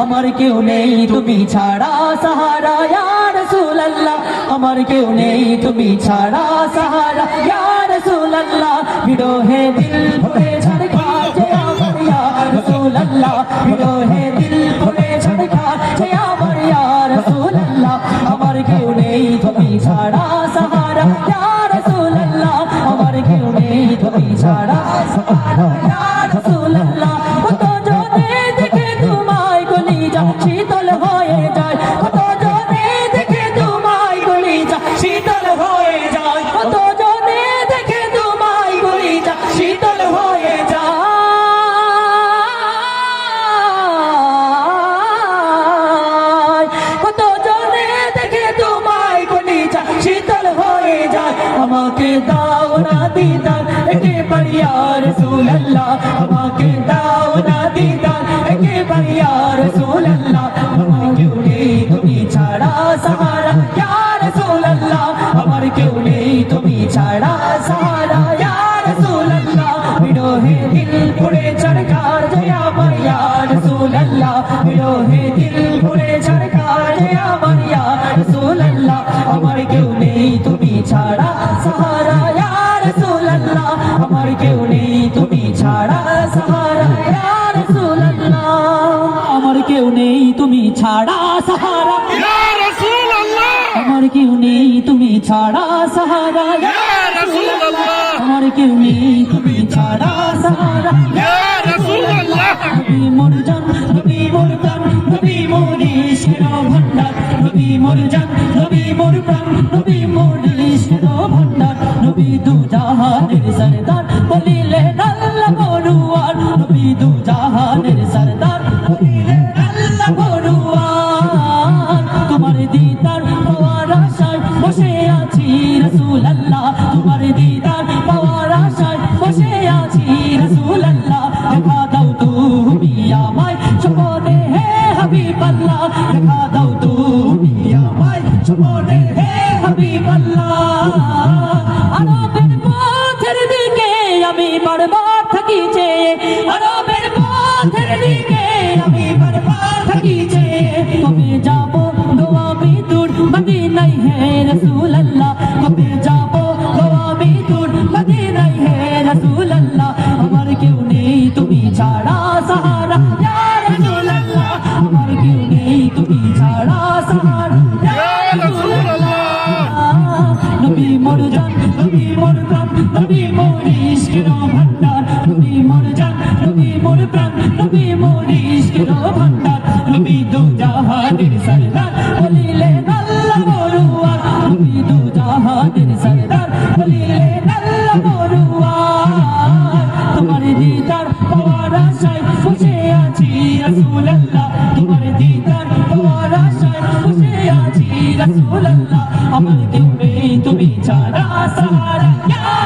আমার কেউ নেই তুমি ছাড়া সাহারা ইয়া রাসূলুল্লাহ আমার কেউ নেই তুমি ছাড়া সাহারা ইয়া রাসূলুল্লাহ বিরহে দিল ভরে ছড়খাছে আমার ইয়া রাসূলুল্লাহ বিরহে দিল ভরে ছড়খাছে আমার ইয়া রাসূলুল্লাহ আমার কেউ নেই তুমি ছাড়া সাহারা ইয়া রাসূলুল্লাহ আমার কেউ নেই তুমি ছাড়া সাহারা ইয়া রাসূলুল্লাহ কত জনে দেখে তোমায় কলিজা শীতল হয়ে যায় কত জনে দেখে তোমায় কলিজা শীতল হয়ে যায় কত জনে দেখে তোমায় কলিজা শীতল হয়ে যায় কত জনে দেখে তোমায় কলিজা শীতল হয়ে যায় আমাকে দাও না দিদার একবার ইয়া রাসূলুল্লাহ আমাকে দাও না দিদার একবার ইয়া রাসূলুল্লাহ আমার কেউ নেই তুমি ছাড়া সাহারা ইয়া রাসূলুল্লাহ আমার কেউ নেই তুমি ছাড়া সাহারা ইয়া রাসূলুল্লাহ বিরহে দিল পুড়ে ছড়খার যায় আমার ইয়া রাসূলুল্লাহ বিরহে দিল পুড়ে ছড়খার যায় আমার ইয়া রাসূলুল্লাহ আমার কেউ নেই তুমি ছাড়া সাহারা ইয়া রাসূলুল্লাহ আমার কেউ নেই তুমি ছাড়া সাহারা ইয়া রাসূলুল্লাহ আমার কেউ নেই তুমি ছাড়া সাহারা ইয়া রাসূলুল্লাহ আমার কেউ নেই তুমি ছাড়া সাহারা ইয়া রাসূলুল্লাহ আমার কেউ নেই তুমি ছাড়া সাহারা ইয়া রাসূলুল্লাহ নবী মোর জান নবী মোর প্রাণ নবী মোর ইশকের ভান্ডার নবী মোর জান নবী মোর প্রাণ নবী মোর ইশকের ভান্ডার নবী দু জাহানের সরদার বলিলেন আল্লাহ বড়ুয়ার নবী দু জাহানের সরদার বলিলেন আল্লাহ বড়ুয়ার তোমার দিদার পাওয়ার আশায় বসে আছি রাসূলুল্লাহ তোমার দিদার পাওয়ার আশায় বসে আছি রাসূলুল্লাহ দেখা দাও তুমি আমায় চোখে হে হাবিবাল্লাহ দেখা দাও তুমি আমায় চোখে হে হাবিবাল্লাহ আরবের পথের দিকে আমি বারবার থাকি যে আরবের পথের দিকে আমি বারবার থাকি যে কবে যাব গো আমি দূর মদিনায় হে রাসূলুল্লাহ কবে যাব গো আমি দূর মদিনায় হে রাসূলুল্লাহ আমার কেউ নেই তুমি ছাড়া সাহারা ইয়া রাসূলুল্লাহ আমার কেউ নেই তুমি ছাড়া সাহারা ইয়া রাসূলুল্লাহ নবী মোর জান নবী মোর প্রাণ নবী মোর ইশকের ভান্ডার নবী মোর জান নবী মোর প্রাণ নবী মোর ইশকের ভান্ডার নবী দু জাহানের সরদার বলিলেন আল্লাহ বড়ুয়ার নবী দু জাহানের সরদার বলিলেন আল্লাহ বড়ুয়ার তোমার দিদার পাওয়ার আশায় বসে আছি রাসূলুল্লাহ তোমার দিদার পাওয়ার আশায় বসে আছি রাসূলুল্লাহ আমার কেউ নেই তুমি ছাড়া সাহারা ইয়া